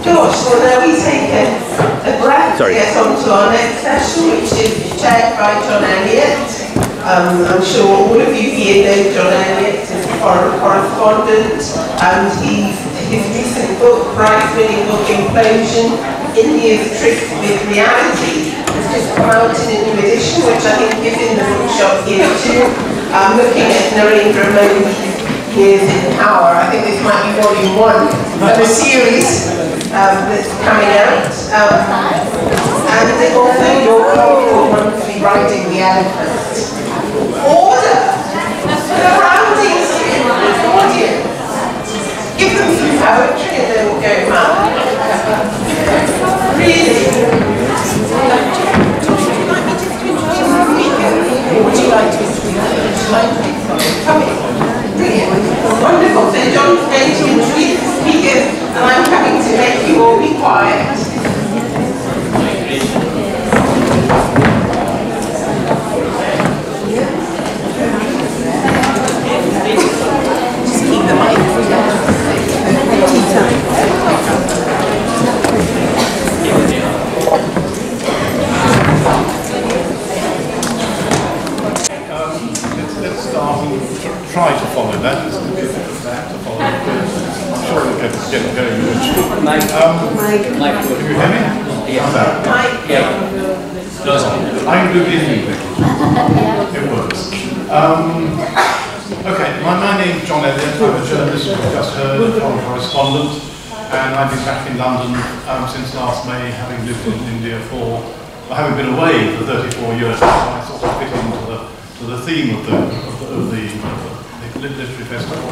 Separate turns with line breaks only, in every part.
George, so now we take a breath to get on to our next session, which is chaired by John Elliott. I'm sure all of you here know John Elliott as a foreign correspondent, and his recent book, prize-winning book Implosion, India's Trick with Reality, has just come out in a new edition, which I think is in the bookshop here too. I'm looking at Narendra Modi's Years in Power. I think this might be volume 1 of a series that's coming out. And also your colorful monthly Riding the Elephant. Order! Surroundings here, audience. Give them some poetry and then we'll go mad. Really? Would you like to introduce? Come in. Brilliant. Wonderful. So John's going to introduce the speakers and I'm coming to make you all be quiet. Just keep the mic.
Let's start and try to follow that. It's a bit difficult to follow. I'm sure we'll get going eventually. Can you hear me?
Yeah.
I can do anything. It works. Okay, my name's John Elliott. I'm a journalist, as you've just heard, a foreign correspondent, and I've been back in London since last May, having lived in India having been away for 34 years. So I sort of fit into the theme of the literary festival.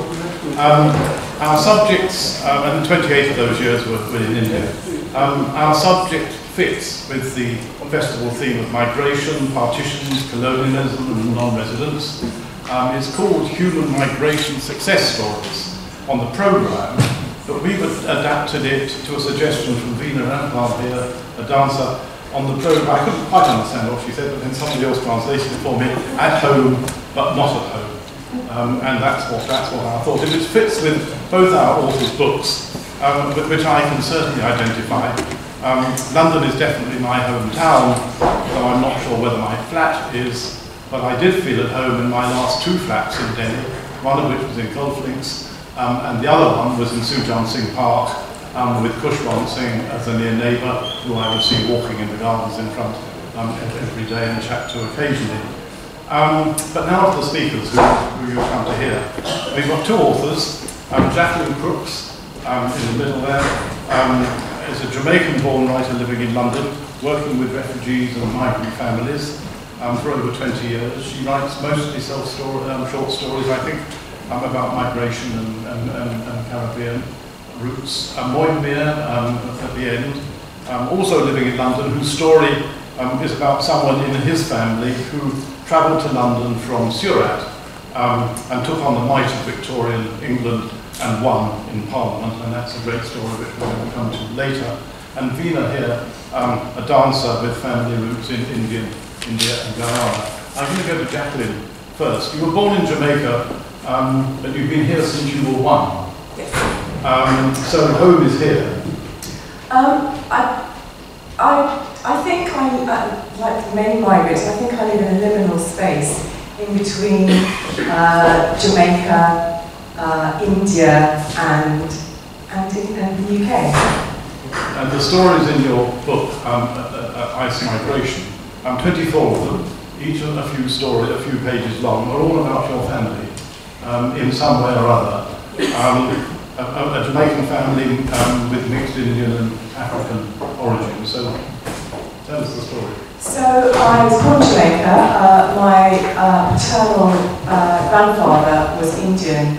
Our subjects, and 28 of those years were in India. Our subject fits with the festival theme of migration, partitions, colonialism and non-residence. It's called Human Migration Success Stories on the programme, but we've adapted it to a suggestion from Veena Rampal here, a dancer, on the programme. I couldn't quite understand what she said, but then somebody else translated it for me, at home, but not at home. And that's what I thought. It fits with both our authors' books, which I can certainly identify. London is definitely my hometown, though I'm not sure whether my flat is, but I did feel at home in my last 2 flats in Delhi, one of which was in Golf Links, and the other one was in Sujan Singh Park, with Khushwant Singh as a near neighbour who I would see walking in the gardens in front every day and chat to occasionally. But now to the speakers who you've come to hear. We've got 2 authors, Jacqueline Crooks in the middle there, is a Jamaican-born writer living in London, working with refugees and migrant families for over 20 years. She writes mostly short stories, I think, about migration and Caribbean roots. Moinmir at the end, also living in London, whose story is about someone in his family who travelled to London from Surat and took on the might of Victorian England and won in Parliament, and that's a great story which we're going to come to later. And Veena here, a dancer with family roots in India and Guyana. I'm going to go to Jacqueline first. You were born in Jamaica, but you've been here since you were 1. Yes. So home is here.
I think I'm, like many migrants, I think I live in a liminal space in between Jamaica, India and the UK.
And the stories in your book, Ice Migration, 24 of them, each a few pages long, are all about your family in some way or other. A Jamaican family with mixed Indian and African origins. So tell us the story.
So I was born in Jamaica. My paternal grandfather was Indian,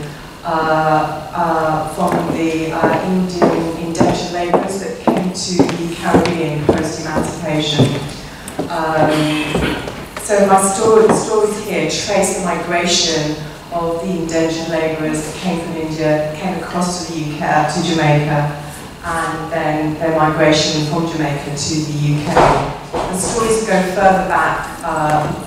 from the Indian indentured labourers that came to the Caribbean post-emancipation. So my the stories here trace the migration of the indentured labourers that came from India, came across to the UK, to Jamaica, and then their migration from Jamaica to the UK. The stories go further back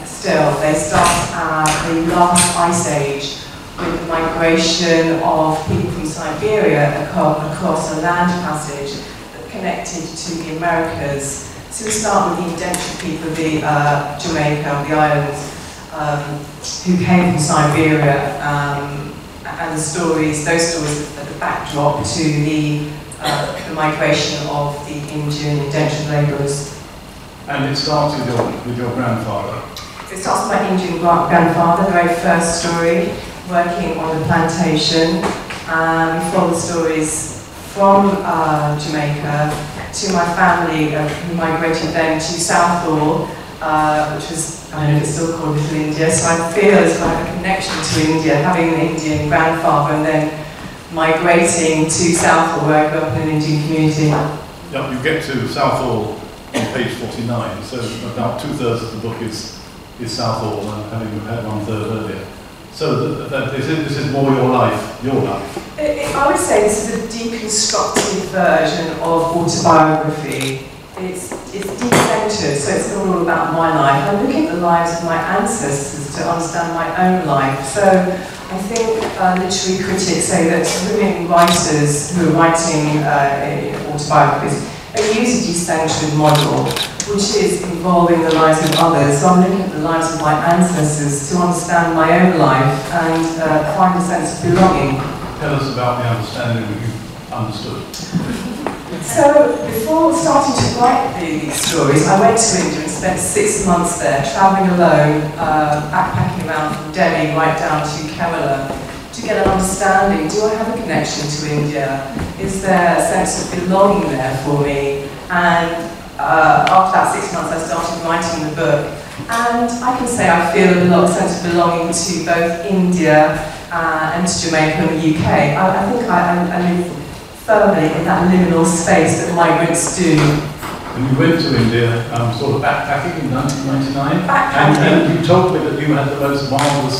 still. They start at the last ice age with the migration of people from Siberia across a land passage that connected to the Americas. So we start with the indentured people of the Jamaica, the islands, who came from Siberia, and the stories, those stories are the backdrop to the migration of the Indian indentured labourers.
And it starts with your grandfather.
It starts with my Indian grandfather, the very first story, working on the plantation. We follow the stories from Jamaica to my family who migrated then to Southall, which was, I don't know if it's still called Little India, so I feel as if I have a connection to India, having an Indian grandfather and then migrating to Southall where I grew up in an Indian community.
Yep, you get to Southall on page 49, so about 2/3 of the book is Southall, and having had 1/3 earlier. So this is more your life.
I would say this is a deconstructed version of autobiography. It's decentered, so it's not all about my life. I'm looking at the lives of my ancestors to understand my own life. So I think literary critics say that women writers who are writing autobiographies, they use a decentered model, which is involving the lives of others. So I'm looking at the lives of my ancestors to understand my own life and find a sense of belonging.
Tell us about the understanding that you understood.
So before starting to write these stories, I went to India and spent 6 months there, travelling alone, backpacking around from Delhi right down to Kerala, to get an understanding. Do I have a connection to India? Is there a sense of belonging there for me? And after that 6 months, I started writing the book. And I can say I feel a lot of sense of belonging to both India and to Jamaica and the UK. I think I live firmly in that liminal space that migrants do.
And you went to India sort of backpacking in 1999?
Backpacking.
And you told me that you had the most marvellous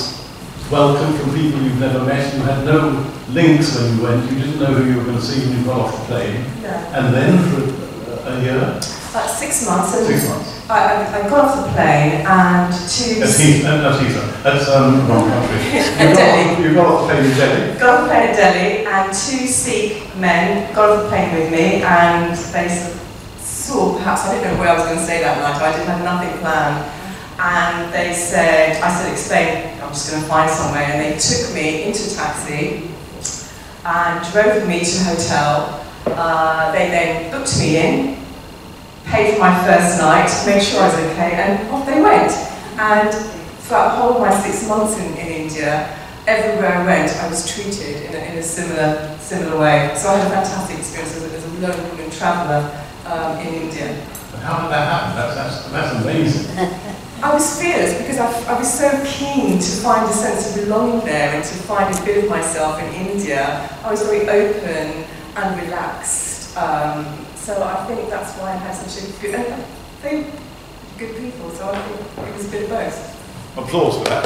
welcome from people you've never met. You had no links when you went. You didn't know who you were going to see when you got off the plane.
Yeah.
And then for a year?
6 months.
6 months.
I got off the plane and to...
That's wrong country. You got off the plane in Delhi?
Got off the plane at Delhi, and 2 Sikh men got off the plane with me, and they saw, perhaps, I didn't know where I was going to stay that night, I didn't have nothing planned. And they said, I said, explain, I'm just going to find somewhere. And they took me into a taxi and drove me to a hotel. They then booked me in, paid for my first night, made sure I was okay, and off they went. And throughout the whole of my 6 months in India, everywhere I went, I was treated in a similar way. So I had a fantastic experience as a lone woman traveller in India.
But how did that happen? That's amazing.
I was fearless because I was so keen to find a sense of belonging there and to find a bit of myself in India. I was very open and relaxed. So I think that's why I had such a good, and they were good people, so I think it was a bit of both.
Applause for that.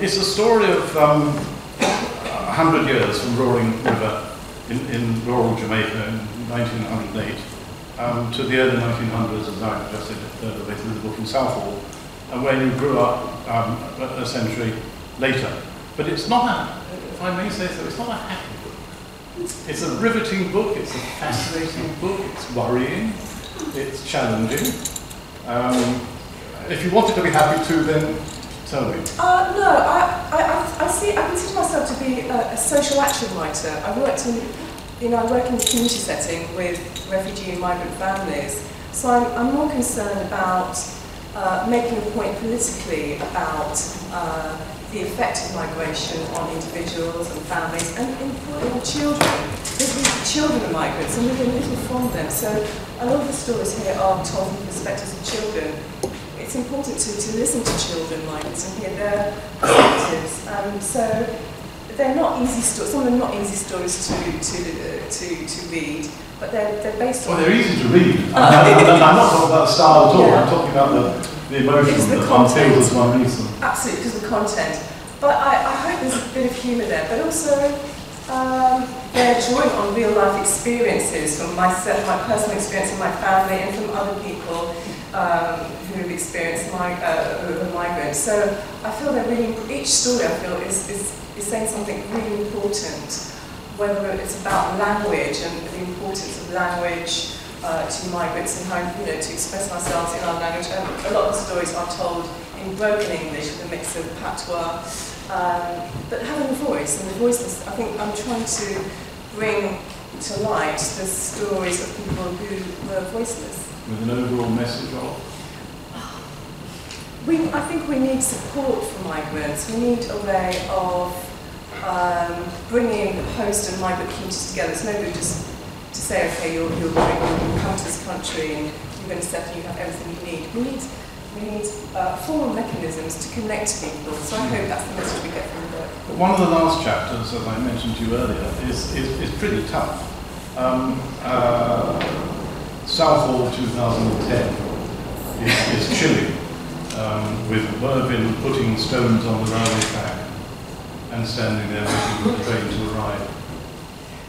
It's a story of 100 years from Roaring River in rural Jamaica in 1908 to the early 1900s, as I just said the way through the book, in Southall, and where you grew up a century later. But it's not if I may say so, it's not a happy book. It's a riveting book, it's a fascinating book, it's worrying, it's challenging. If you wanted to be happy too, then tell me.
No, I consider myself to be a social action writer. I work in the community setting with refugee and migrant families, so I'm more concerned about making a point politically about the effect of migration on individuals and families, and importantly on children. Because children are migrants and we learn little from them, so a lot of the stories here are told from the perspectives of children. It's important to listen to children migrants and hear their perspectives. So they're not easy stories. Some of them are not easy stories to read, but they're based on.
Well, they're easy to read. I'm not talking about the style at all. Yeah. I'm talking about the emotion that one feels as one reads them.
Absolutely, because of the content. But I hope there's a bit of humour there, but also they're drawing on real life experiences from myself, my personal experience in my family, and from other people who have experienced who are migrants. So I feel that really each story I feel is is saying something really important, whether it's about language and the importance of language to migrants and how, you know, to express ourselves in our language. And a lot of the stories are told in broken English with a mix of patois, but having a voice, and the voiceless, I think I'm trying to bring to light the stories of people who were voiceless.
With an overall message of?
I think we need support for migrants. We need a way of bringing host and migrant communities together. It's no good just to say, okay, you'll come to this country and you're going to settle, you have everything you need. We need formal mechanisms to connect people. So I hope that's the message we get from the book.
But one of the last chapters, as I mentioned to you earlier, is pretty tough. Southall 2010 is chilling, with Mervyn putting stones on the railway track and standing there waiting for the train to arrive.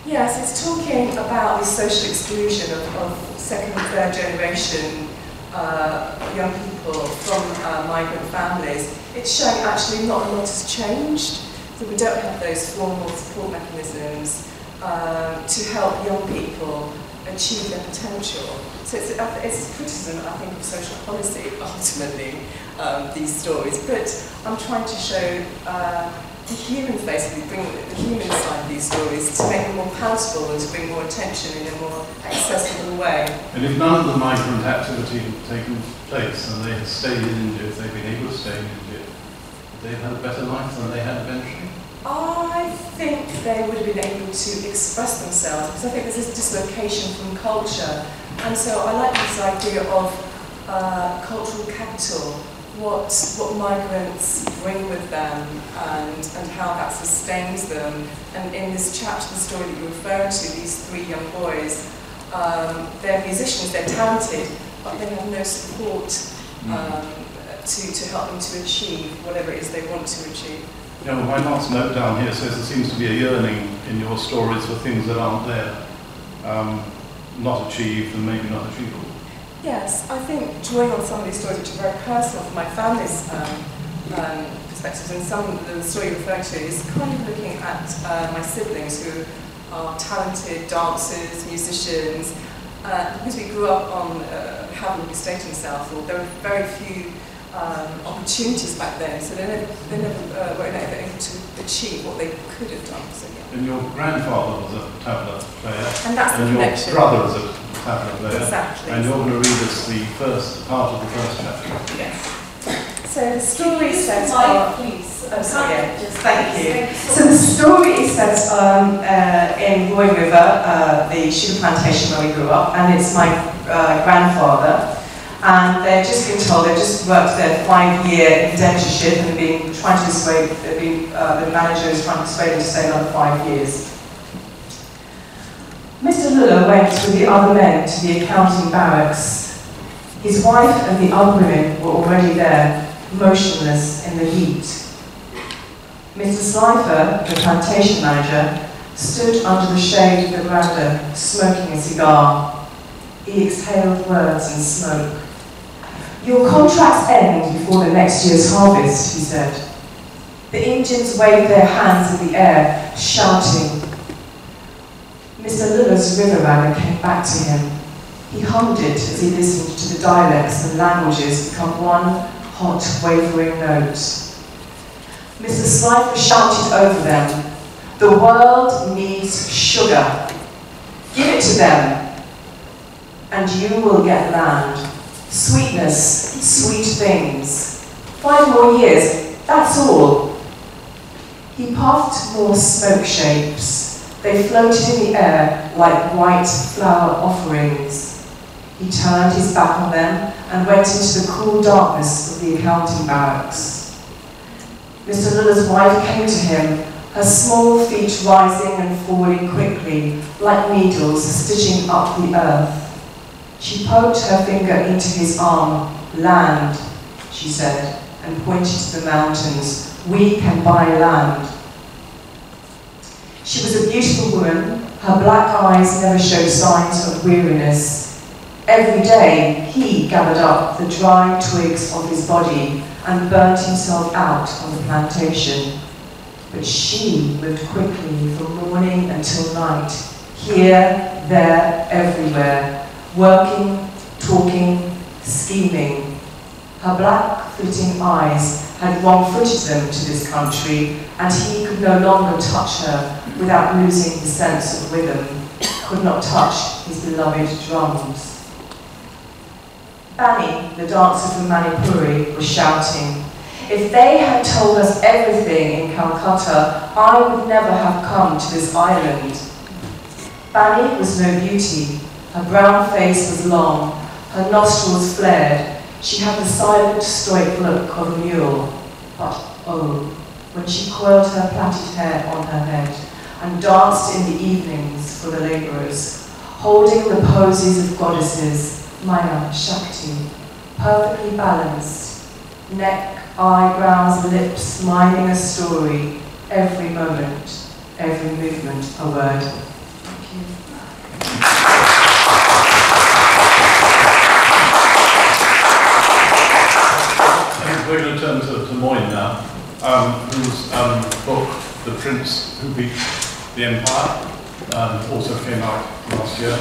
Yes, it's talking about the social exclusion of second and third generation young people from migrant families. It's showing actually not a lot has changed, that we don't have those formal support mechanisms to help young people achieve their potential. So it's a criticism, I think, of social policy, ultimately, these stories. But I'm trying to show the human face, bring the human side of these stories to make them more palatable and to bring more attention in a more accessible way.
And if none of the migrant activity had taken place and they had stayed in India, if they'd been able to stay in India, would they have had a better life than they had eventually?
I think they would have been able to express themselves, because I think there's this dislocation from culture. And so I like this idea of cultural capital, what migrants bring with them and how that sustains them. And in this chapter, the story that you're referring to, these three young boys, they're musicians, they're talented, but they have no support to help them to achieve whatever it is they want to achieve.
Yeah, well, my last note down here says there seems to be a yearning in your stories for things that aren't there, not achieved and maybe not achievable.
Yes, I think drawing on some of these stories which are very personal from my family's perspectives, and some of the story you're referring to is kind of looking at my siblings who are talented dancers, musicians. Because we grew up on Havelock Estate in Southall, there were very few opportunities back then, so they never were able to achieve what they could have done. So, yeah.
And your grandfather was a tabla player,
and that's the connection.
Your brother was a tabla player,
exactly.
And you're going to read us the first part of the first chapter.
Yes. So the story is set up.
Please.
Oh, sorry, yeah.
Thank you.
So the story is set in Roy River, the sugar plantation where we grew up, and it's my grandfather. And they've just been told they've just worked their 5-year indentureship and been trying to persuade, the manager is trying to persuade them to stay another 5 years. Mr. Lulla went with the other men to the accounting barracks. His wife and the other women were already there, motionless in the heat. Mr. Slifer, the plantation manager, stood under the shade of the veranda, smoking a cigar. He exhaled words and smoke. "Your contracts end before the next year's harvest," he said. The Indians waved their hands in the air, shouting. Mr. Lulla's river raga came back to him. He hummed it as he listened to the dialects and languages become one hot, wavering note. Mr. Slifer shouted over them, "The world needs sugar. Give it to them, and you will get land. Sweetness, sweet things. 5 more years, that's all." He puffed more smoke shapes. They floated in the air like white flower offerings. He turned his back on them and went into the cool darkness of the accounting barracks. Mr. Lulla's wife came to him, her small feet rising and falling quickly, like needles stitching up the earth. She poked her finger into his arm. "Land," she said, and pointed to the mountains. "We can buy land." She was a beautiful woman. Her black eyes never showed signs of weariness. Every day, he gathered up the dry twigs of his body and burnt himself out on the plantation. but she lived quickly from morning until night, here, there, everywhere, working, talking, scheming. Her black-fitting eyes had wrong-footed them to this country, and he could no longer touch her without losing the sense of rhythm, could not touch his beloved drums. Bani, the dancer from Manipuri, was shouting, "If they had told us everything in Calcutta, I would never have come to this island." Bani was no beauty. Her brown face was long, her nostrils flared. She had the silent, stoic look of a mule. But oh, when she coiled her plaited hair on her head and danced in the evenings for the labourers, holding the poses of goddesses, Maya, Shakti, perfectly balanced, neck, eyebrows, lips, miming a story, every moment, every movement, a word. Thank you.
We're going to turn to Moyne now, whose book, The Prince Who Beat the Empire, also came out last year.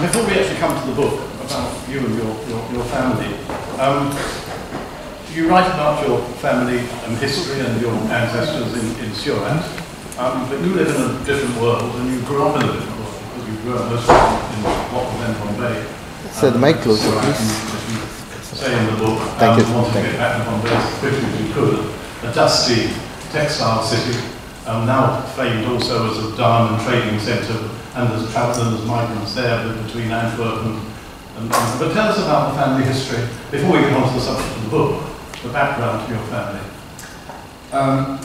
Before we actually come to the book about you and your family, you write about your family and history and your ancestors in Surat, but you live in a different world and you grew up in a different world, because you grew up mostly in what was then Bombay.
So the mic closer, please.
Say in the book,
Thank you.
wanted to get back to Bombay as quickly as you could, a dusty textile city, now famed also as a diamond trading centre, and there's travellers, migrants there between Antwerp and but tell us about the family history, before we get on to the subject of the book, the background to your family.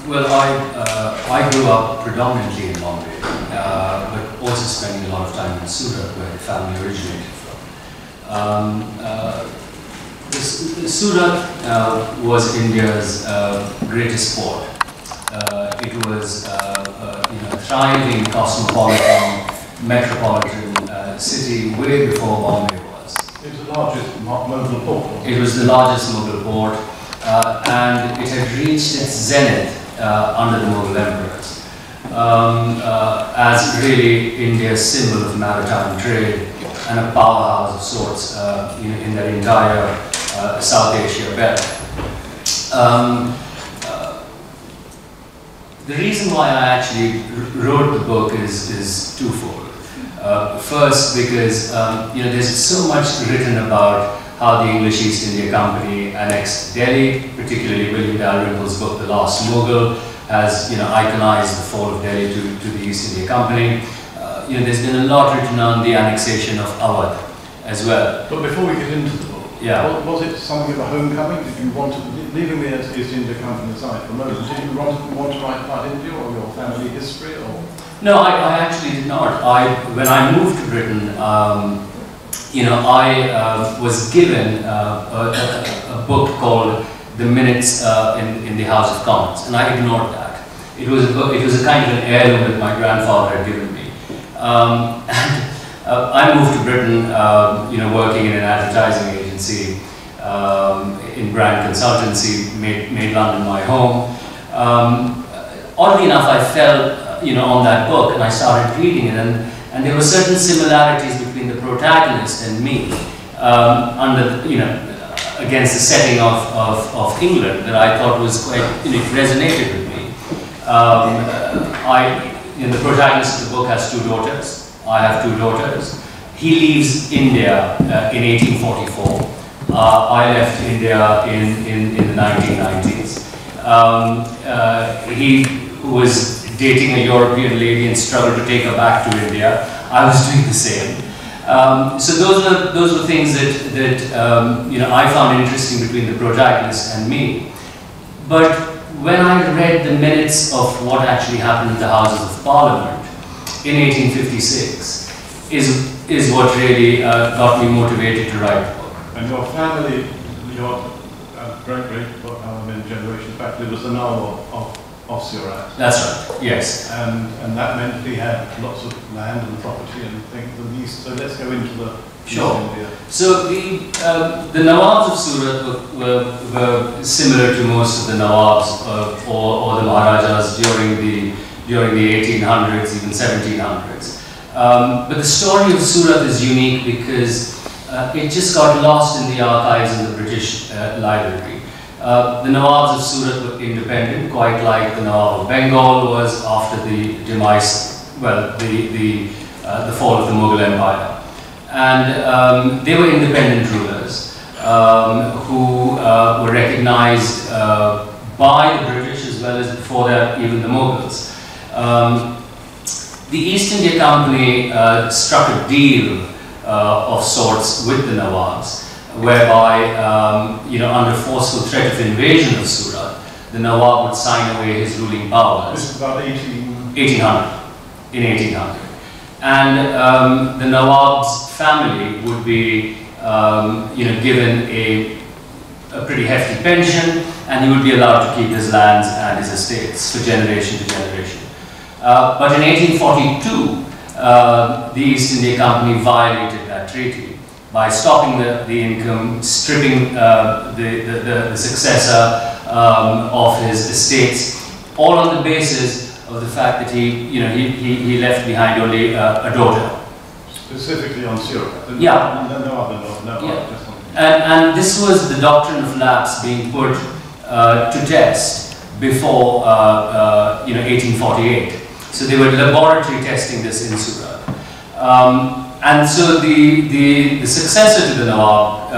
Well, I grew up predominantly in Bombay, but also spending a lot of time in Surat, where the family originated from. Surat was India's greatest port. It was a thriving, cosmopolitan, metropolitan city way before Bombay was.
It was the largest Mughal port.
It was the largest Mughal port, and it had reached its zenith under the Mughal emperors as really India's symbol of maritime trade and a powerhouse of sorts in that entire South Asia belt. The reason why I actually wrote the book is twofold. First, because there's so much written about how the English East India Company annexed Delhi, particularly William Dalrymple's book, The Last Mughal, has iconized the fall of Delhi to the East India Company. There's been a lot written on the annexation of Awadh as well.
But before we get into the book,
yeah.
Was it something of a homecoming? Did you want to, leaving the East India Company aside for a moment, did you want to write about India or your family history? Or?
No, I actually did not. When I moved to Britain, I was given a book called The Minutes in the House of Commons, and I ignored that. It was a kind of an heirloom that my grandfather had given me. I moved to Britain, working in an advertising agency, in brand consultancy, made London my home. Oddly enough, I fell, on that book, and I started reading it, and there were certain similarities between the protagonist and me, against the setting of England that I thought was quite, it resonated with me. The protagonist of the book has two daughters. I have two daughters. He leaves India in 1844. I left India in the 1990s. He was dating a European lady and struggled to take her back to India. I was doing the same. So those were things that I found interesting between the protagonist and me. But when I read the minutes of what actually happened in the Houses of Parliament in 1856, is what really got me motivated to write the book.
And your family, your great-great generations back, there was the Nawab of of Surat.
That's right, yes.
And that meant that he had lots of land and property and things in the east. So let's go into the
Sure.
East India.
So the Nawabs of Surat were similar to most of the Nawabs or the Maharajas during the 1800s, even 1700s. But the story of Surat is unique because it just got lost in the archives in the British library. The Nawabs of Surat were independent, quite like the Nawab of Bengal was after the demise, well, the fall of the Mughal Empire. And they were independent rulers who were recognized by the British as well as before that even the Mughals. The East India Company struck a deal of sorts with the Nawabs, whereby, under forceful threat of invasion of Surat, the Nawab would sign away his ruling powers.
This is about
1800. And the Nawab's family would be, given a pretty hefty pension, and he would be allowed to keep his lands and his estates for generation to generation. But in 1842, the East India Company violated that treaty by stopping the income, stripping the successor of his estates, all on the basis of the fact that he left behind only a daughter.
Specifically on Surat.
Yeah.
No,
Yeah. And this was the doctrine of lapse being put to test before 1848. So they were laboratory testing this in Surat. And so the successor to the Nawab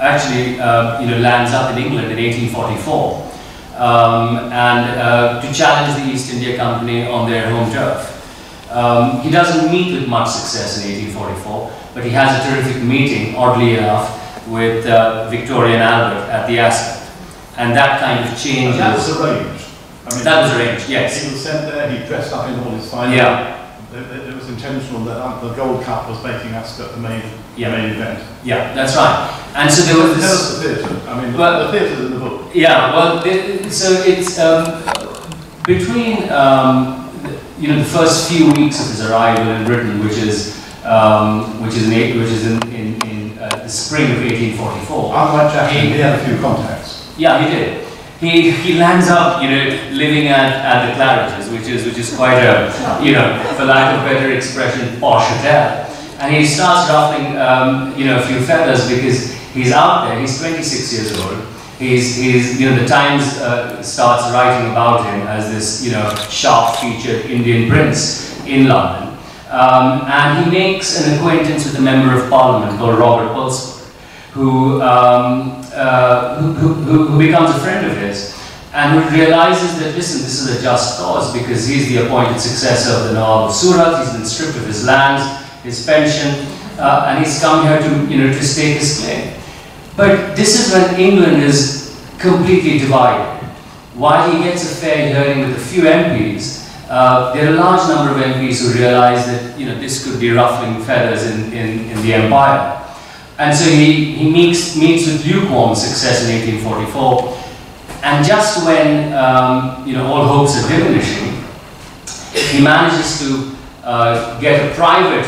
actually lands up in England in 1844 to challenge the East India Company on their home turf. He doesn't meet with much success in 1844, but he has a terrific meeting, oddly enough, with Victoria and Albert at the Ascot. And that kind of changes.
And that was arranged. I mean,
that was arranged, yes.
He was sent there, he dressed up in all his fine.
Yeah.
It was intentional that the Gold Cup was making Ascot the main event.
Yeah, that's right. And so there was this...
Tell us the theatre. I mean, the theatre's in the book.
Yeah, well, so it's between the first few weeks of his arrival in Britain, which is in the spring of 1844.
Unlike Jackson, he had a few contacts.
Yeah, he did. He lands up, living at the Claridge's, which is quite a, for lack of better expression, posh hotel. And he starts ruffling, a few feathers because he's out there. He's 26 years old. He's the Times starts writing about him as this, sharp-featured Indian prince in London. And he makes an acquaintance with a member of Parliament called Robert Pulsford, who becomes a friend of his, and who realizes that, listen, this is a just cause because he's the appointed successor of the Nawab of Surat. He's been stripped of his lands, his pension, and he's come here to stake his claim. But this is when England is completely divided. While he gets a fair hearing with a few MPs, there are a large number of MPs who realize that this could be ruffling feathers in the empire. And so he meets with lukewarm success in 1844, and just when all hopes are diminishing, he manages to get a private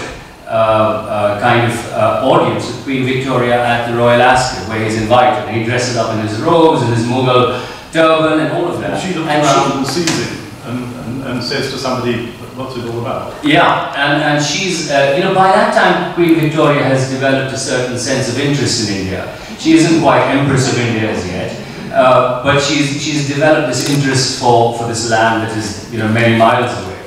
audience with Queen Victoria at the Royal Ascot, where he's invited, and he dresses up in his robes and his Mughal turban and all of that.
And she looks around and sees him and says to somebody, what's it all about?
Yeah, and she's, by that time Queen Victoria has developed a certain sense of interest in India. She isn't quite Empress of India as yet, but she's developed this interest for this land that is, many miles away.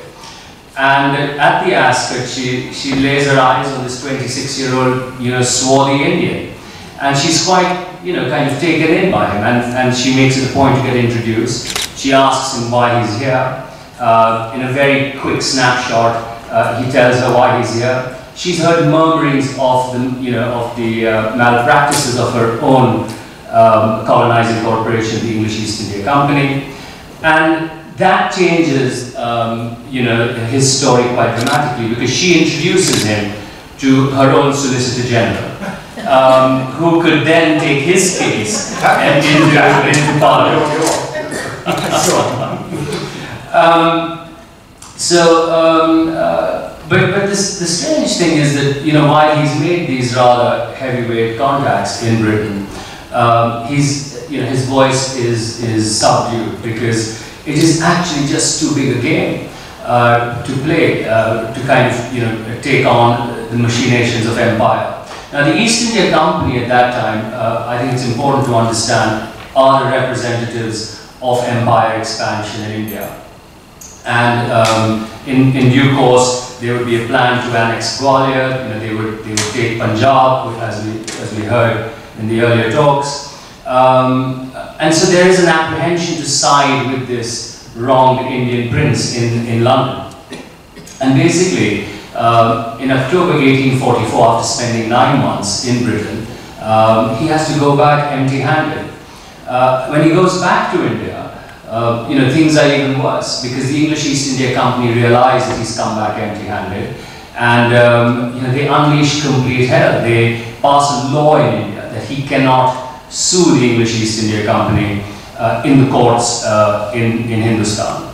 And at the Ascot, she lays her eyes on this 26-year-old, swarthy Indian. And she's quite, kind of taken in by him, and she makes it a point to get introduced. She asks him why he's here. In a very quick snapshot, he tells her why he's here. She's heard murmurings of the malpractices of her own colonizing corporation, the English East India Company, and that changes his story quite dramatically because she introduces him to her own Solicitor General, who could then take his case and into Parliament. But the strange thing is that, you know, while he's made these rather heavyweight contacts in Britain, his voice is subdued because it is actually just too big a game to play, to kind of, you know, take on the machinations of empire. Now, the East India Company at that time, I think it's important to understand, are the representatives of empire expansion in India. And in due course, there would be a plan to annex Gwalior. You know, they would take Punjab, as we heard in the earlier talks. And so there is an apprehension to side with this wronged Indian prince in London. And basically, in October 1844, after spending 9 months in Britain, he has to go back empty-handed. When he goes back to India, you know, things are even worse because the English East India Company realize that he's come back empty-handed, and you know, they unleash complete hell. They pass a law in India that he cannot sue the English East India Company in the courts in Hindustan.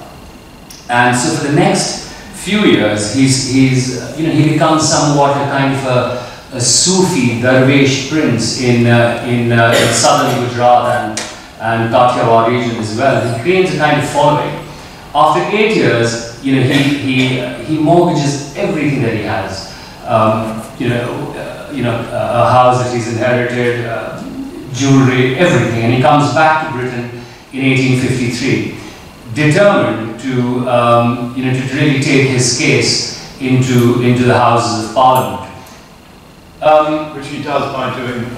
And so for the next few years, you know, he becomes somewhat a kind of a Sufi Darwish prince in southern Gujarat and Kathiawar region as well. He creates a kind of following. After 8 years, you know, he mortgages everything that he has. A house that he's inherited, jewelry, everything, and he comes back to Britain in 1853, determined to you know, to really take his case into the Houses of Parliament.
Which he does by doing a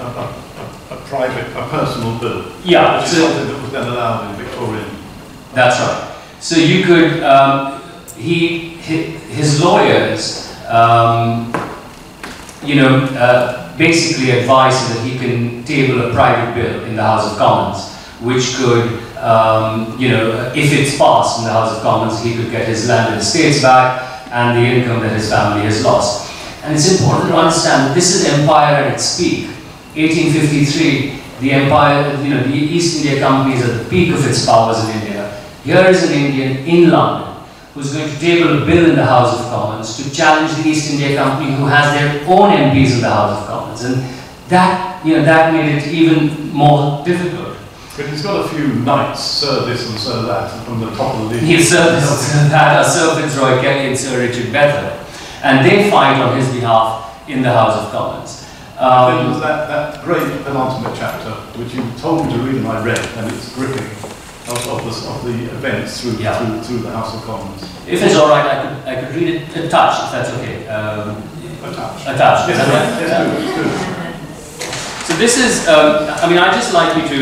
personal bill.
Yeah,
which is something that was then allowed in Victorian.
That's right. So you could, his lawyers, you know, basically advised that he can table a private bill in the House of Commons, which could, you know, if it's passed in the House of Commons, he could get his landed estates back and the income that his family has lost. And it's important to understand that this is empire at its peak. 1853, the empire, you know, the East India Company is at the peak of its powers in India. Here is an Indian in London who's going to table a bill in the House of Commons to challenge the East India Company, who has their own MPs in the House of Commons, and that, you know, that made it even more difficult.
But he's got a few knights, Sir this and Sir that, from the top of the league.
He's Sir this and Sir that, Sir Fitzroy Kelly and Sir Richard Bethel, and they fight on his behalf in the House of Commons.
Then was that great penultimate chapter, which you told me to read and I read, and it's gripping, of the events through the House of Commons.
If it's all right, I could read it a touch, if that's okay.
A touch.
A touch.
Yes, good.
So this is, I mean, I'd just like you to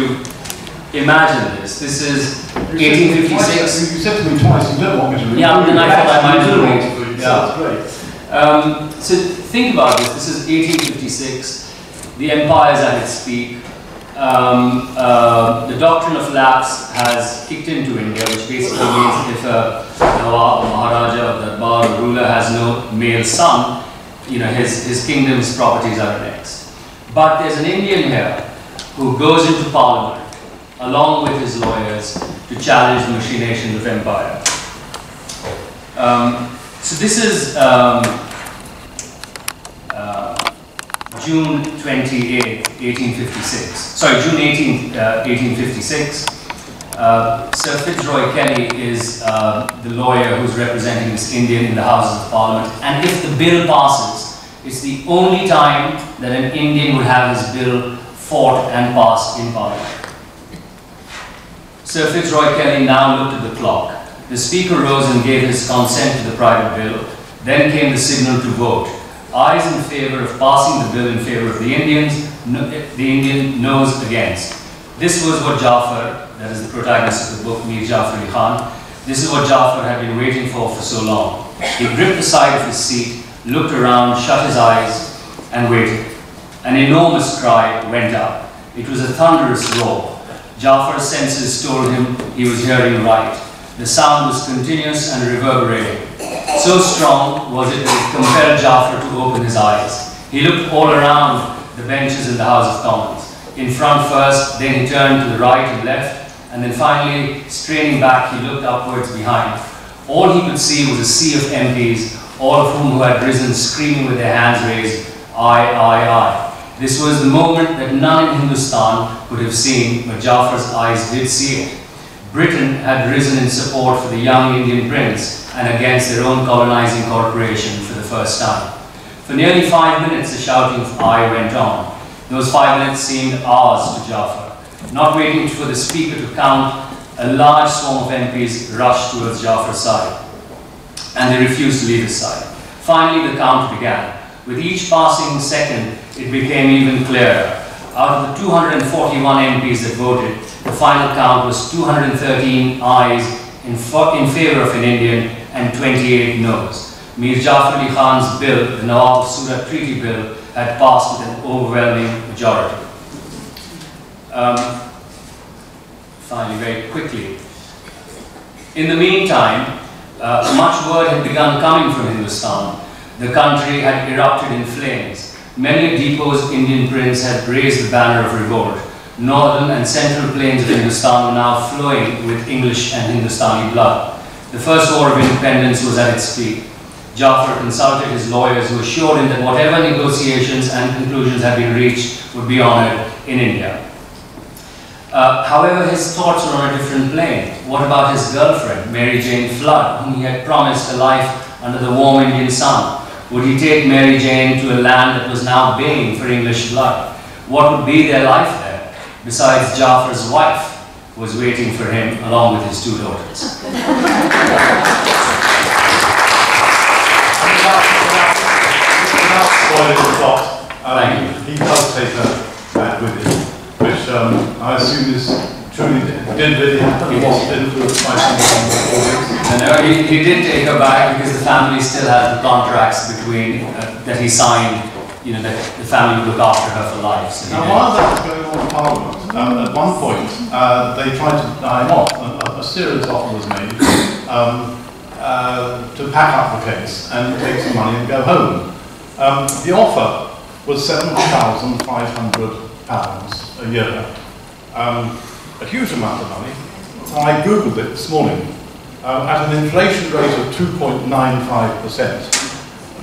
imagine this. This is 1856.
You said to me twice, you don't want me to read.
Yeah, and I thought I might as well read.
Yeah, that's great.
So think about this. This is 1856. The empire is at its peak. The doctrine of lapse has kicked into India, which basically means if a Nawab, a Maharaja, or Darbar, or ruler has no male son, you know, his kingdom's properties are annexed. But there's an Indian here who goes into Parliament along with his lawyers to challenge the machinations of empire. So this is June 28, 1856. Sorry, June 18, 1856. Sir Fitzroy Kelly is the lawyer who's representing this Indian in the Houses of Parliament. And if the bill passes, it's the only time that an Indian would have his bill fought and passed in Parliament. Sir Fitzroy Kelly now looked at the clock. The Speaker rose and gave his consent to the private bill. Then came the signal to vote. Ayes in favour of passing the bill in favour of the Indians, the Indian noes against. This was what Jafar, that is the protagonist of the book, Mir Jafar Ali Khan, this is what Jafar had been waiting for so long. He gripped the side of his seat, looked around, shut his eyes, and waited. An enormous cry went up. It was a thunderous roar. Jafar's senses told him he was hearing right. The sound was continuous and reverberating. So strong was it that it compelled Jafar to open his eyes. He looked all around the benches in the House of Commons. In front first, then he turned to the right and left, and then finally, straining back, he looked upwards behind. All he could see was a sea of MPs, all of whom who had risen screaming with their hands raised, "Aye, aye, aye." This was the moment that none in Hindustan could have seen, but Jafar's eyes did see it. Britain had risen in support for the young Indian prince and against their own colonizing corporation for the first time. For nearly 5 minutes, the shouting of "Aye" went on. Those 5 minutes seemed hours to Jafar. Not waiting for the speaker to count, a large swarm of MPs rushed towards Jafar's side, and they refused to leave his side. Finally, the count began. With each passing second, it became even clearer. Out of the 241 MPs that voted, the final count was 213 ayes in favor of an Indian and 28 noes. Mir Jafar Ali Khan's bill, the Nawab of Surat Treaty Bill, had passed with an overwhelming majority. Finally, very quickly. In the meantime, much word had begun coming from Hindustan. The country had erupted in flames. Many a deposed Indian prince had raised the banner of revolt. Northern and central plains of Hindustan were now flowing with English and Hindustani blood. The first war of independence was at its peak. Jafar consulted his lawyers, who assured him that whatever negotiations and conclusions had been reached would be honoured in India. However, his thoughts were on a different plane. What about his girlfriend, Mary Jane Flood, whom he had promised a life under the warm Indian sun? Would he take Mary Jane to a land that was now baying for English blood? What would be their life there? Besides, Jafar's wife was waiting for him along with his 2 daughters. Without
spoiling the plot, he does take her back with him, which I assume is truly did really happen. He wasn't influenced by someone before.
No, he did take her back because the family still had the contracts between that he signed. You know, that the family would look after her for life. So
now, while that was going on in Parliament, at one point they tried to deny him off. A serious offer was made to pack up the case and take some money and go home. The offer was £7,500 a year, a huge amount of money. I googled it this morning. At an inflation rate of 2.95%,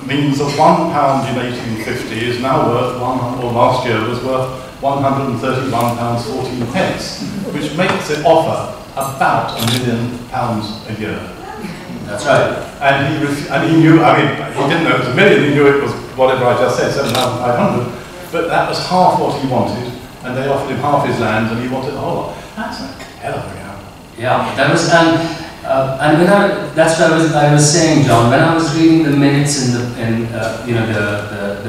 means that £1 in 1850 is now worth or last year was worth £131.14, which makes it offer about £1 million a year.
That's right.
And he knew, I mean, he didn't know it was $1 million, he knew it was whatever I just said, 7,500, but that was half what he wanted, and they offered him half his land, and he wanted the whole lot. That's a hell of a gap.
Yeah, that was, and when that's what I was saying, John. When I was reading the minutes the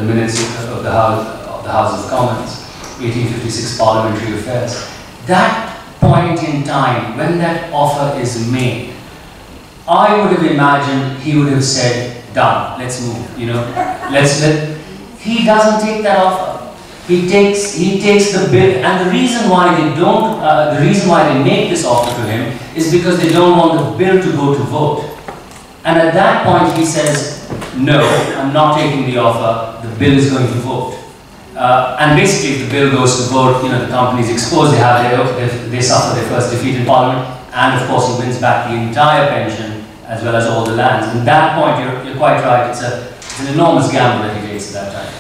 minutes of the House of Commons, 1856 Parliamentary Affairs, that point in time when that offer is made, I would have imagined he would have said, "Done, let's move." You know, He doesn't take that offer. He takes the bill, and the reason why they don't, the reason why they make this offer to him is because they don't want the bill to go to vote. And at that point he says, "No, I'm not taking the offer. The bill is going to vote." And basically, if the bill goes to vote, you know, the company's exposed. They suffer their first defeat in Parliament, and of course he wins back the entire pension as well as all the lands. And at that point, you're quite right. It's an enormous gamble that he takes at that time.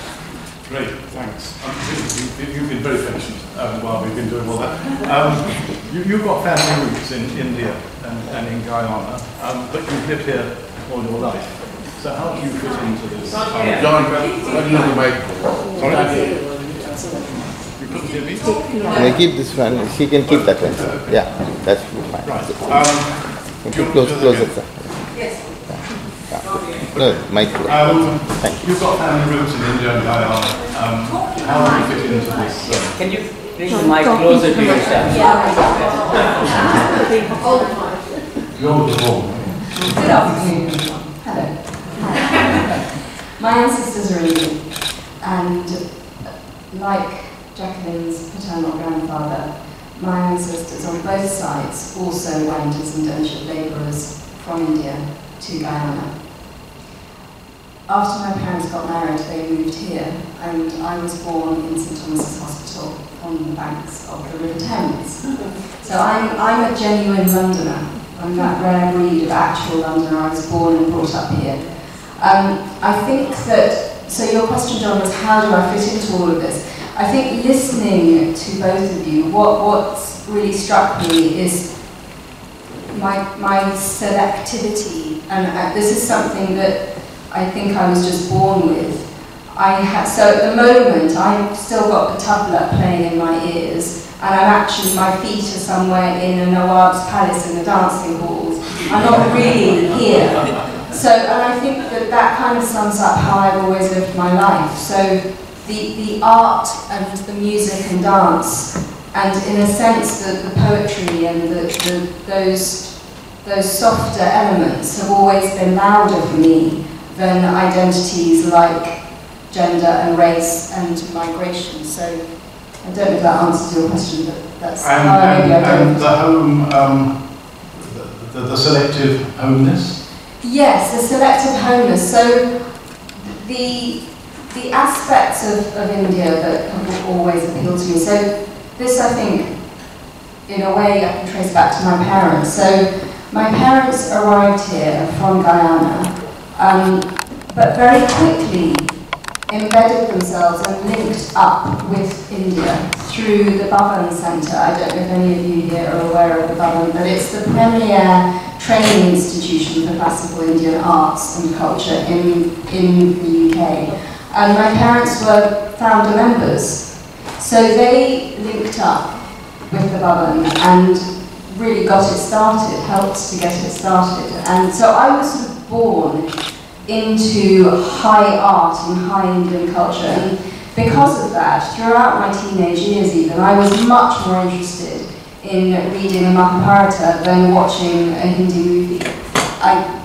Great, thanks. You've been very patient while we've been doing all that. You've got family roots in India and in Guyana, but you've lived here all your life. So how do you fit into this?
John, I don't know the mic.
Sorry? You couldn't hear me?
Can I keep this one? She can keep that one. Yeah, that's fine.
Right.
Close it, sir.
Yes.
No, mic close. Thank you.
You've got family roots in India and Guyana. How do you fit into this?
Can you bring the mic closer to yourself?
You're the wrong.
Good afternoon. Hello. My ancestors are Indian, and like Jacqueline's paternal grandfather, my ancestors on both sides also went as indentured labourers from India to Guyana. after my parents got married, they moved here, and I was born in St Thomas's Hospital on the banks of the River Thames. So I'm a genuine Londoner. I'm that rare breed of actual Londoner. I was born and brought up here. I think that, so your question, John, was how do I fit into all of this? I think listening to both of you, what's really struck me is my selectivity, and this is something that I think I was just born with. So at the moment, I've still got the tabla playing in my ears, and my feet are somewhere in a Nawab's palace in the dancing halls. I'm not really here. So, and I think that kind of sums up how I've always lived my life. So the art and the music and dance, and in a sense the poetry and those softer elements have always been louder for me than identities like gender and race and migration. So I don't know if that answers your question, but that's how I maybe
And the home, the selective homeness?
Yes, the selective homeness. So the aspects of India that have always appealed to me. So this, I think, in a way, I can trace back to my parents. So my parents arrived here from Guyana, but very quickly embedded themselves and linked up with India through the Bhavan Centre. I don't know if any of you here are aware of the Bhavan, but it's the premier training institution for classical Indian arts and culture in the UK. And my parents were founder members. So they linked up with the Bhavan and really got it started, helped to get it started. And so I was sort of born into high art and high Indian culture. And because of that, throughout my teenage years even, I was much more interested in reading a Mahabharata than watching a Hindi movie.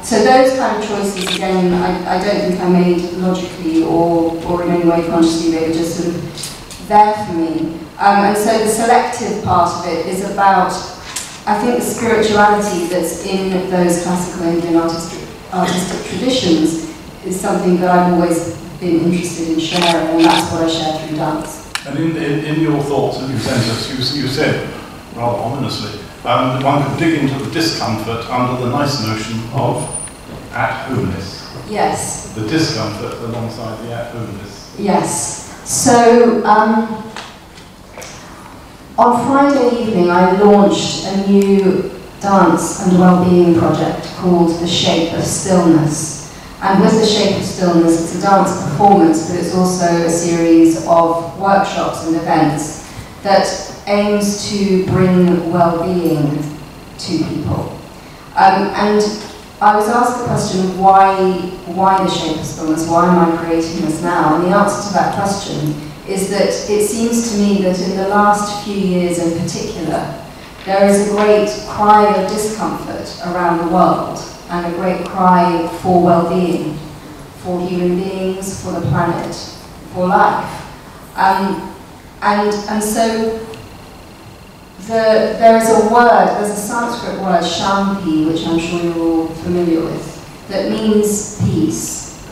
So those kind of choices, again, I don't think I made logically or in any way consciously. They were just sort of there for me. And so the selective part of it is about, I think, the spirituality that's in those classical Indian artistic traditions is something that I've always been interested in sharing, and that's what I share through dance.
And in your thoughts that you sent us, you said, rather ominously, one could dig into the discomfort under the nice notion of at-homeness.
Yes.
The discomfort alongside the at-homeness.
Yes. So, on Friday evening I launched a new dance and well-being project called The Shape of Stillness. And with The Shape of Stillness, it's a dance performance, but it's also a series of workshops and events that aims to bring well-being to people. And I was asked the question of why The Shape of Stillness, why am I creating this now? And the answer to that question is that it seems to me that in the last few years in particular, there is a great cry of discomfort around the world and a great cry for well-being, for human beings, for the planet, for life. And so there is a word, there's a Sanskrit word, shanti, which I'm sure you're all familiar with, that means peace.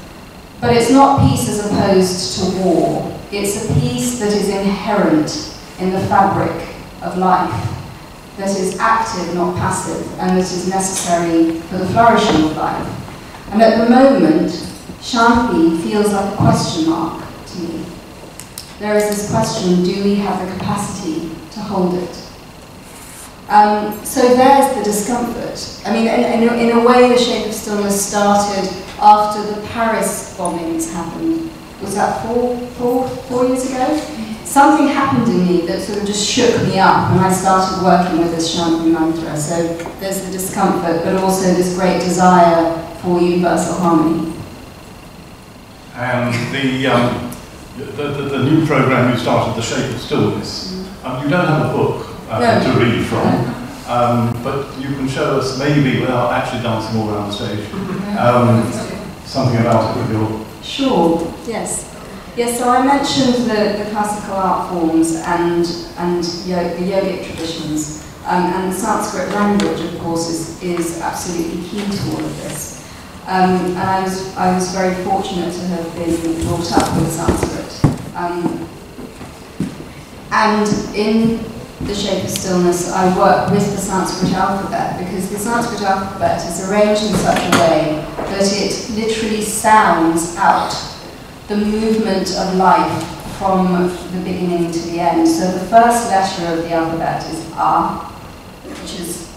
But it's not peace as opposed to war. It's a peace that is inherent in the fabric of life, that is active, not passive, and that is necessary for the flourishing of life. And at the moment, shanti feels like a question mark to me. There is this question, do we have the capacity to hold it? So there's the discomfort. I mean, in a way, The Shape of Stillness started after the Paris bombings happened. Was that four years ago? Something happened in me that sort of just shook me up, and I started working with this Shanti mantra. So there's the discomfort, but also this great desire for universal harmony.
And the new program you started, The Shape of Stillness, you don't have a book to read from, but you can show us, maybe without actually dancing all around the stage, something about it with your...
Sure, yes. Yes, so I mentioned the classical art forms and the yogic traditions, and the Sanskrit language, of course, is absolutely key to all of this. And I was very fortunate to have been brought up with Sanskrit. And in The Shape of Stillness, I work with the Sanskrit alphabet, because the Sanskrit alphabet is arranged in such a way that it literally sounds out the movement of life from the beginning to the end. So the first letter of the alphabet is A, which is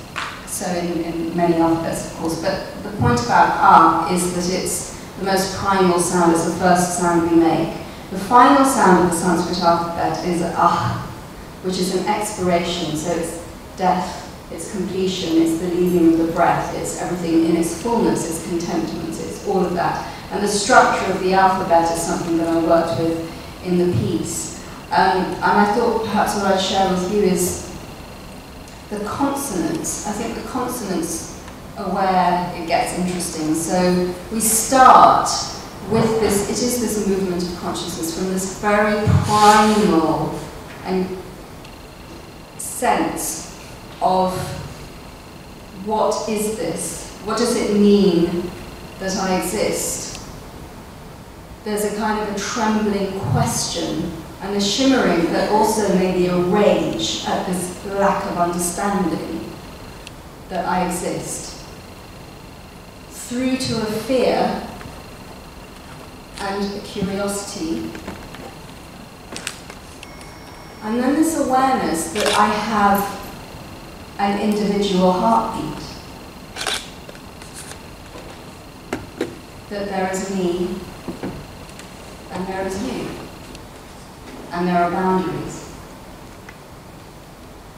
so in many alphabets, of course, but the point about A is that it's the most primal sound, it's the first sound we make. The final sound of the Sanskrit alphabet is Ah, which is an expiration, so it's death, it's completion, it's the leaving of the breath, it's everything in its fullness, it's contentment, it's all of that. And the structure of the alphabet is something that I worked with in the piece. And I thought perhaps what I'd share with you is the consonants. I think the consonants are where it gets interesting. So we start with this, it is this movement of consciousness from this very primal and sense of what is this? What does it mean that I exist? There's a kind of a trembling question and a shimmering, but also maybe a rage at this lack of understanding that I exist. Through to a fear and a curiosity. And then this awareness that I have an individual heartbeat. That there is me, and there is you. And there are boundaries.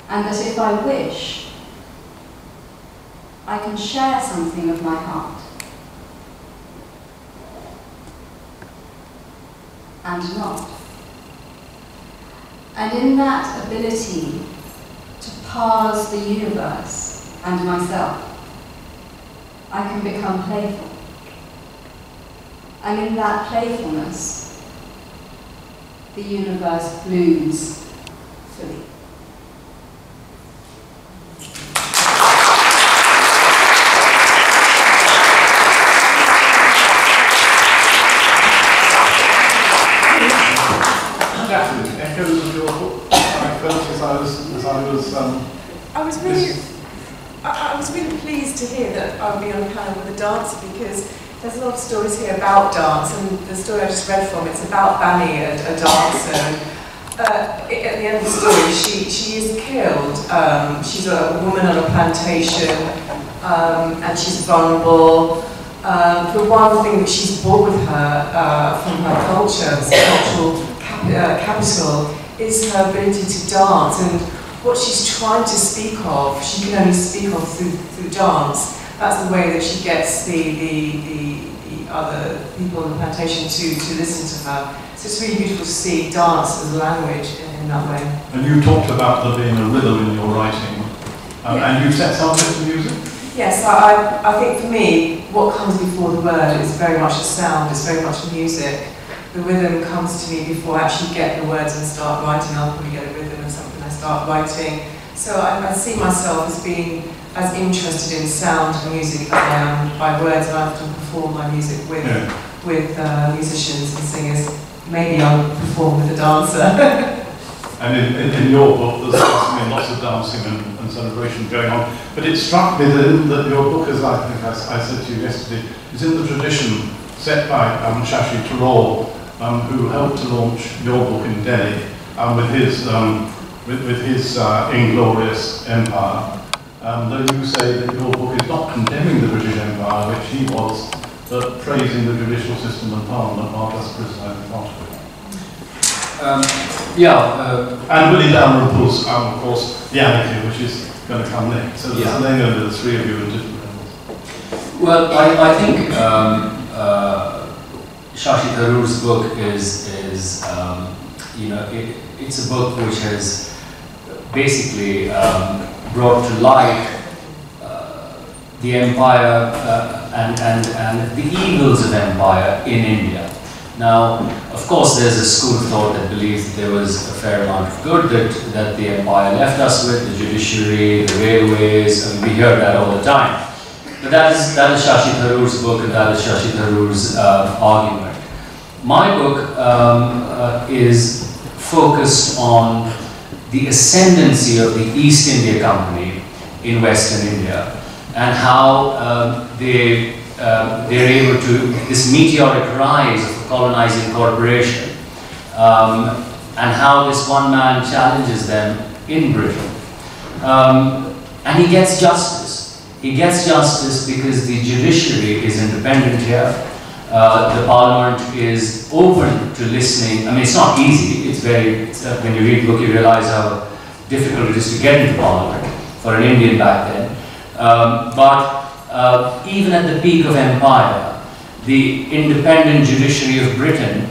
And that if I wish, I can share something of my heart. And not. And in that ability to parse the universe and myself, I can become playful. And in that playfulness, the universe blooms fully.
Daphne, echoes of your book. I felt as I
was really pleased to hear that I'll be on a panel with a dancer, because there's a lot of stories here about dance, and the story I just read from, it's about Bani, a dancer. At the end of the story, she is killed. She's a woman on a plantation, and she's vulnerable. The one thing that she's brought with her from her culture, this cultural capital, is her ability to dance. And what she's trying to speak of, she can only speak of through dance. That's the way that she gets the other people on the plantation to listen to her. So it's really beautiful to see dance as a language in that way.
And you talked about there being a rhythm in your writing, and you set something to music?
Yes, I think for me, what comes before the word is very much a sound, it's very much music. The rhythm comes to me before I actually get the words and start writing. I'll probably get a rhythm and something I start writing. So I see myself as being as interested in sound and music as I am by words, and I often perform my music with musicians and singers. Maybe I'll perform with a dancer.
And in your book, there's lots of dancing and celebration going on. But it struck me that your book, as I think I said to you yesterday, is in the tradition set by Shashi Tharoor, who helped to launch your book in Delhi with his Inglorious Empire. Though you say that your book is not condemning the British Empire, which he was, but praising the judicial system and Parliament, Marcus Priscilla and part of it. And Willie Dalrymple's, of course, The Anarchy, which is going to come next. So there's the three of you in different levels.
Well, I think Shashi Tharoor's book is it's a book which has basically brought to light the empire and the evils of empire in India. Now, of course, there's a school of thought that believes that there was a fair amount of good that the empire left us with, the judiciary, the railways, and we hear that all the time. But that is Shashi Tharoor's book, and that is Shashi Tharoor's argument. My book is focused on the ascendancy of the East India Company in Western India, and how they're able to, this meteoric rise of a colonizing corporation, and how this one man challenges them in Britain. And he gets justice. He gets justice because the judiciary is independent here. The parliament is open to listening. I mean, it's not easy. It's very, when you read the book, you realize how difficult it is to get into parliament for an Indian back then. But even at the peak of empire, the independent judiciary of Britain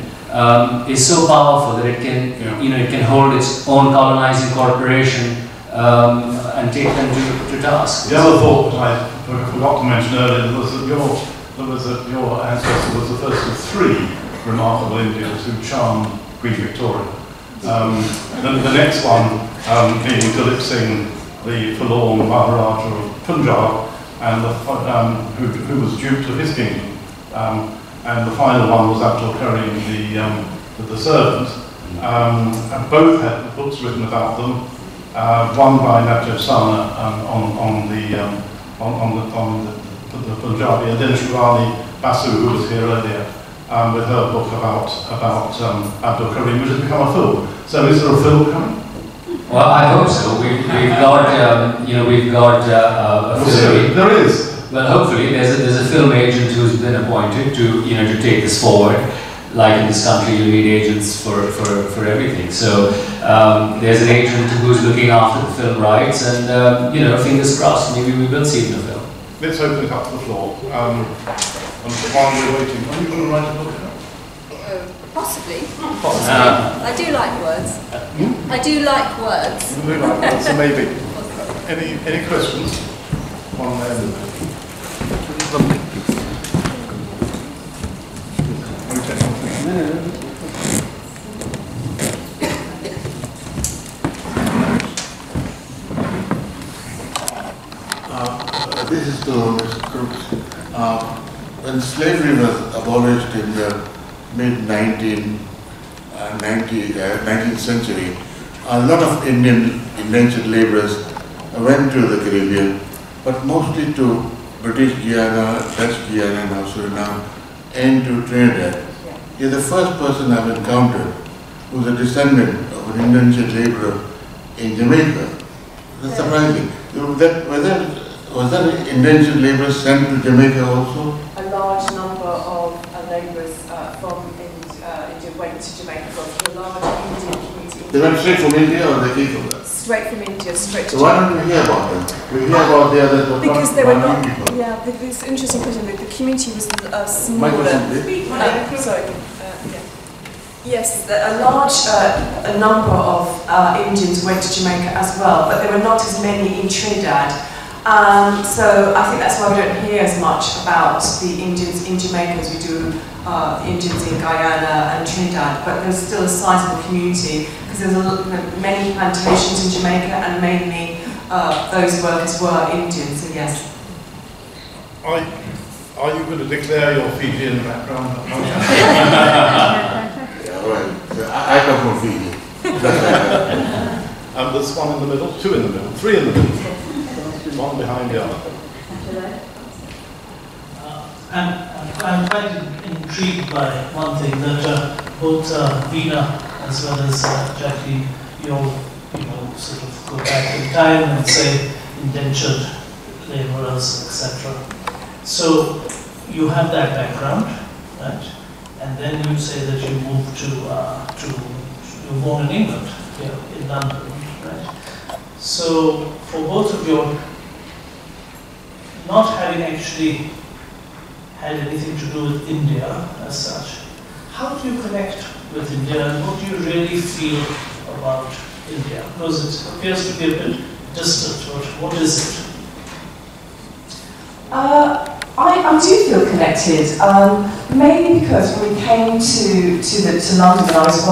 is so powerful that it can, it can hold its own colonizing corporation and take them to task.
The other thought that I forgot to mention earlier was that your ancestor was the first of 3 remarkable Indians who charmed Queen Victoria. The next one being Dalip Singh, the forlorn Maharaja of Punjab, and who was duke of his kingdom. And the final one was Abdul Karim, the servant. And both had books written about them. One by Najib Sana on the Punjabi, and then Shivani Basu, who was here earlier, with her book about Abdul Karim, which has become a film. So is there a film coming?
Well, I hope so. We've got a film.
There is.
Well, hopefully there's a film agent who's been appointed to to take this forward. Like in this country, you need agents for everything. So there's an agent who's looking after the film rights, and fingers crossed, maybe we will see it in the film.
Let's open it up to the floor. And while we're waiting, are you going to write a book?
Possibly. I do like words. I do like words.
You do like words, so maybe. Any questions? One there.
This is to Mr. Crooks. When slavery was abolished in the mid-19th century, a lot of Indian indentured laborers went to the Caribbean, but mostly to British Guiana, Dutch Guiana, now Suriname, and to Trinidad. You're the first person I've encountered who's a descendant of an indentured laborer in Jamaica. That's surprising. Was that indentured laborers sent to Jamaica also?
A large number of labourers from India went to Jamaica, from a large Indian community.
They went straight from India, or they came from there?
Straight from India, straight to
So why don't we hear about them? We hear about the others,
because they were not. Yeah, this interesting question. The community was smaller. Sorry. Yes, a large number of Indians went to Jamaica as well, but there were not as many in Trinidad. So I think that's why we don't hear as much about the Indians in Jamaica as we do Indians in Guyana and Trinidad. But there's still a sizable community because there's many plantations in Jamaica, and mainly those workers were Indians. So yes.
Are you going to declare your Fijian background?
I come from Fiji.
There's one in the middle, 2 in the middle, 3 in the middle, one behind the other.
I'm quite intrigued by one thing that both Veena as well as Jackie, you sort of go back in time and say indentured laborers, etc. So you have that background, right? And then you say that you moved to you were born in England, here in London, right? So for both of you, not having actually had anything to do with India as such, how do you connect with India, and what do you really feel about India? Because it appears to be a bit distant, but what is it?
I do feel connected, mainly because when we came to London when I was 1,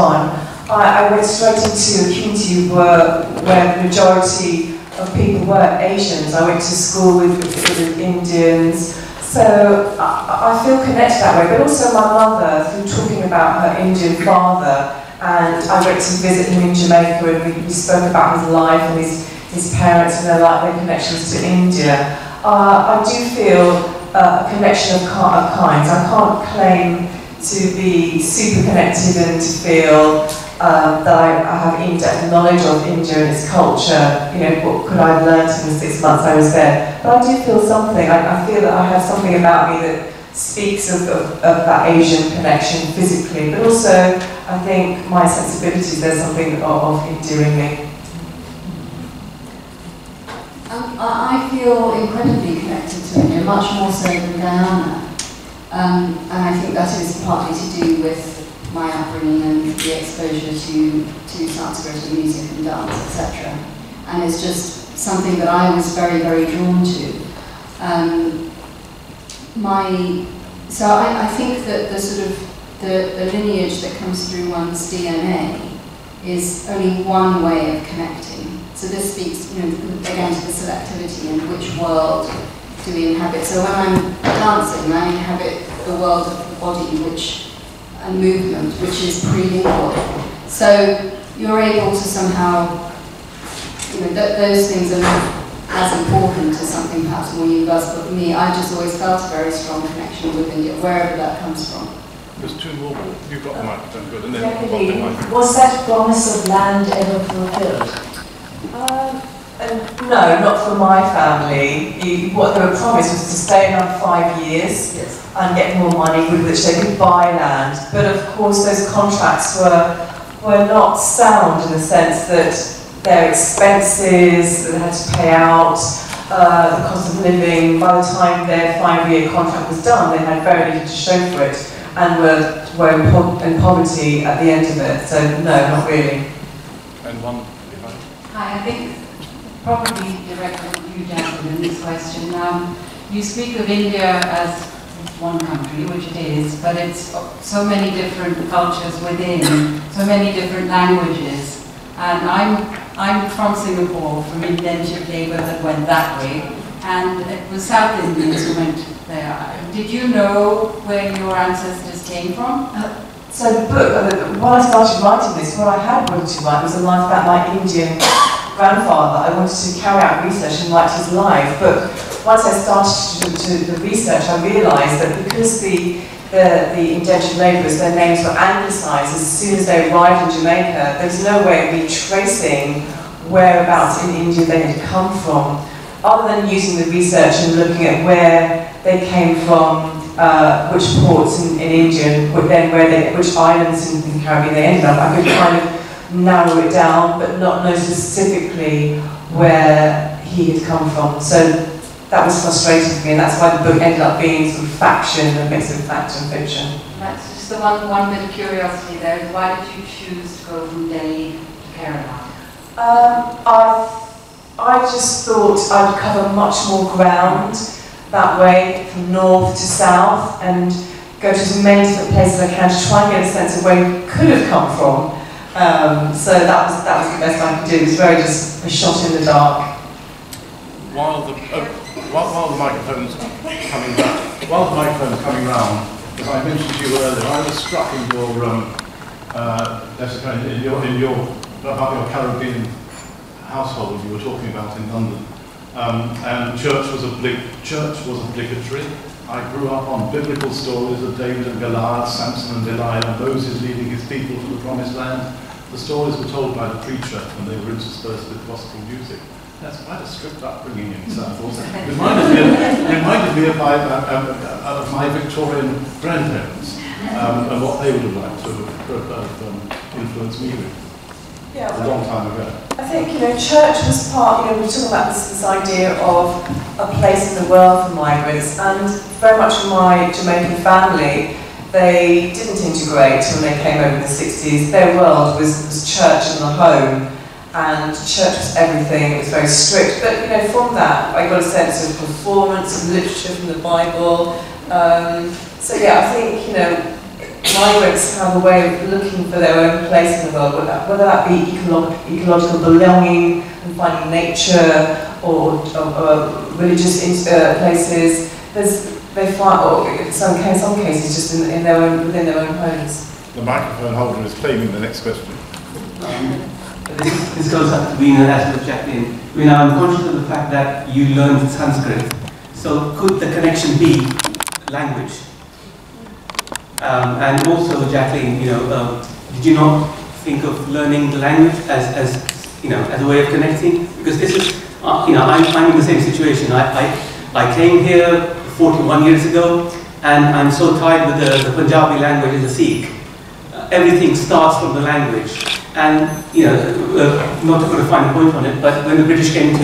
I went straight into a community where the majority of people were Asians. I went to school with Indians, so I feel connected that way. But also my mother, through talking about her Indian father, and I went to visit him in Jamaica, and we spoke about his life and his parents and their connections to India. I do feel a connection of kinds. I can't claim to be super connected and to feel that I have in-depth knowledge of India and its culture. You know, what could I have learned in the 6 months I was there? But I do feel something. I feel that I have something about me that speaks of that Asian connection physically, but also I think my sensibilities, there's something of endearing me.
I feel incredibly connected to India, much more so than Guyana. And I think that is partly to do with my upbringing and the exposure to Sanskrit music and dance, etc. And it's just something that I was very, very drawn to. So I think that the sort of the lineage that comes through one's DNA is only one way of connecting. So this speaks, again to the selectivity and which world do we inhabit. So when I'm dancing, I inhabit the world of the body, and movement, which is prelingual. So you're able to somehow, those things are not as important as something perhaps more universal. But for me, I just always felt a very strong connection with India, wherever that comes from.
There's two more. You've got the microphone, good. And then
was that promise of land ever fulfilled?
No, not for my family. What they were promised was to stay another 5 years and get more money with which they could buy land. But of course, those contracts were not sound in the sense that their expenses that they had to pay out, the cost of living. By the time their 5-year contract was done, they had very little to show for it and were in poverty at the end of it. So no, not really.
And one.
Hi, I think probably directed to you, gentlemen, this question. You speak of India as one country, which it is, but it's so many different cultures within, so many different languages. And I'm from Singapore, from indentured labour that went that way, and it was South Indians who went there. Did you know where your ancestors came from?
So the book, while I started writing this, what I had wanted to write was a life about my Indian grandfather. I wanted to carry out research and write his life, but once I started to do the research, I realised that because the indentured labourers, their names were anglicised as soon as they arrived in Jamaica, there was no way of me tracing whereabouts in India they had come from, other than using the research and looking at where they came from, which ports in India, and then which islands in the Caribbean they ended up. I could kind of narrow it down, but not know specifically where he had come from. So that was frustrating for me, and that's why the book ended up being sort of faction, a mix of fact and fiction.
That's just the one bit of curiosity there. Is why did you choose to go from Delhi to Kerala?
I just thought I'd cover much more ground that way, from north to south, and go to as many different places as I can to try and get a sense of where he could have come from. So that was the best I could do. It was very just a shot in the dark.
While the microphone's coming round, as I mentioned to you earlier, I was struck in about your Caribbean household you were talking about in London. And church was obligatory. I grew up on biblical stories of David and Goliath, Samson and Delilah, Moses leading his people to the promised land. The stories were told by the preacher and they were interspersed with gospel music. That's quite a strict upbringing in South also. Reminded me of my Victorian grandparents and what they would have liked to have influenced me with.
Yeah,
a long time ago.
I think, church was part, we were talking about this idea of a place in the world for migrants, and very much for my Jamaican family, they didn't integrate when they came over in the 60s. Their world was church and the home, and church was everything. It was very strict, but from that I got a sense of performance and literature from the Bible. So yeah, I think, migrants have a way of looking for their own place in the world, whether that be ecological belonging and finding nature, or religious places. They find, or in some cases, just within their own homes.
The microphone holder is claiming the next question.
This goes up to Veena as well, Jacqueline. Veena, I'm conscious of the fact that you learned Sanskrit. So could the connection be language? And also, Jacqueline, did you not think of learning the language as a way of connecting? Because this is, I'm in the same situation. I came here 41 years ago, and I'm so tied with the Punjabi language as a Sikh. Everything starts from the language. And, not to put a fine point on it, but when the British came to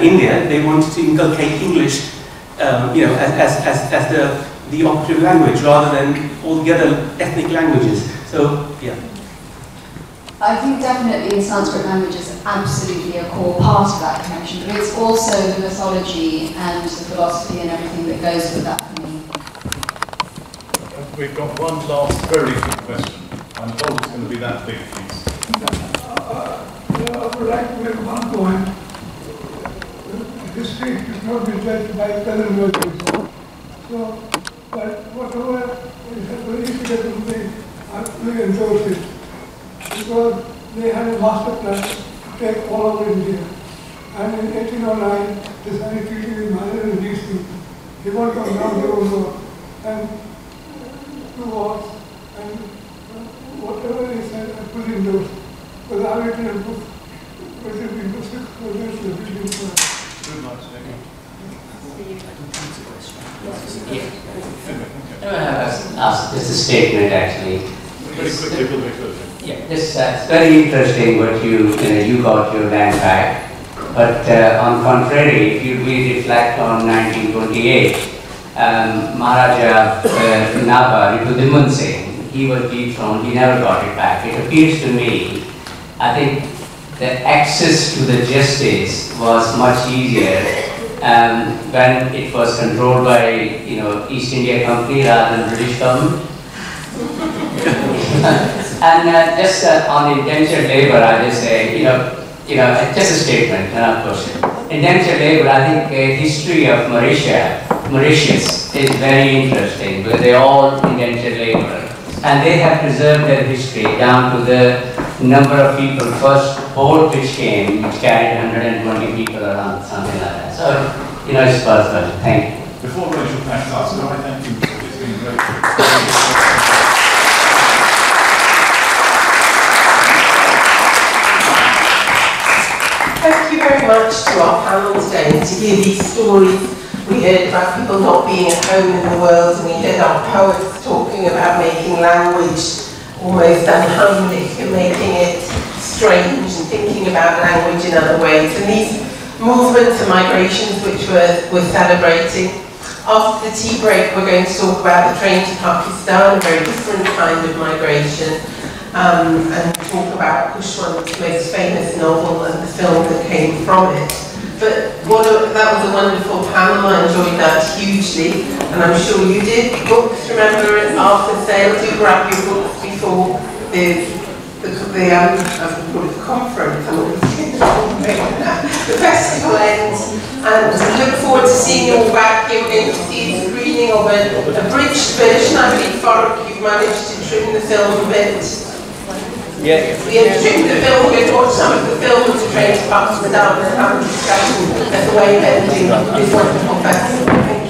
India, they wanted to inculcate English, as the operative language rather than all the other ethnic languages. So, yeah.
I think definitely the Sanskrit language is absolutely a core part of that connection, but it's also the mythology and the philosophy and everything that goes with that for me.
We've got one last very quick question. I'm told it's going to be that big, please.
I would like to make one point. History is not been judged by present values. So, but whatever is a very difficult thing, I fully endorse it. Because they had a master plan to take all over India. And in 1809, they signed a treaty with Maharaja Ranjit Singh. They won't come down, they won't go. And two wars, and whatever they said, I fully endorse. Because I written a book, which has been listed for this, the building plan.
Good much, thank you.
Just a statement, actually.
Very quickly, we'll be closing.
Yeah, it's very interesting what you got your land back. But on contrary, if you really reflect on 1928, Maharaja Naba, Ripudimman Singh, he was dethroned, he never got it back. It appears to me, I think the access to the justice was much easier when it was controlled by East India Company rather than British government. And just on indentured labor, I just say, just a statement, not a question. Indentured labor, I think history of Mauritius is very interesting, because they're all indentured labor. And they have preserved their history down to the number of people. First boat which came, which carried 120 people around, something like that. So, it's personal. Thank you.
Before Rachel packs up, so I thank you. It's been great.
Thank you very much to our panel today to hear these stories. We heard about people not being at home in the world, and we heard our poets talking about making language almost unholy and making it strange and thinking about language in other ways. And these movements and migrations which we're celebrating. After the tea break, we're going to talk about the train to Pakistan, a very different kind of migration. And talk about Kushwant's most famous novel and the film that came from it. But that was a wonderful panel. I enjoyed that hugely, and I'm sure you did. Books, remember, after sale, do grab your books before the conference, the festival ends. And look forward to seeing you all back. You're going to see a screening of a abridged version. I think, Farooq, you've managed to trim the film a bit.
Yeah.
We have trimmed the film, we're going to watch some of the film of the train to Pakistan and have a discussion at the way of ending this wonderful festival.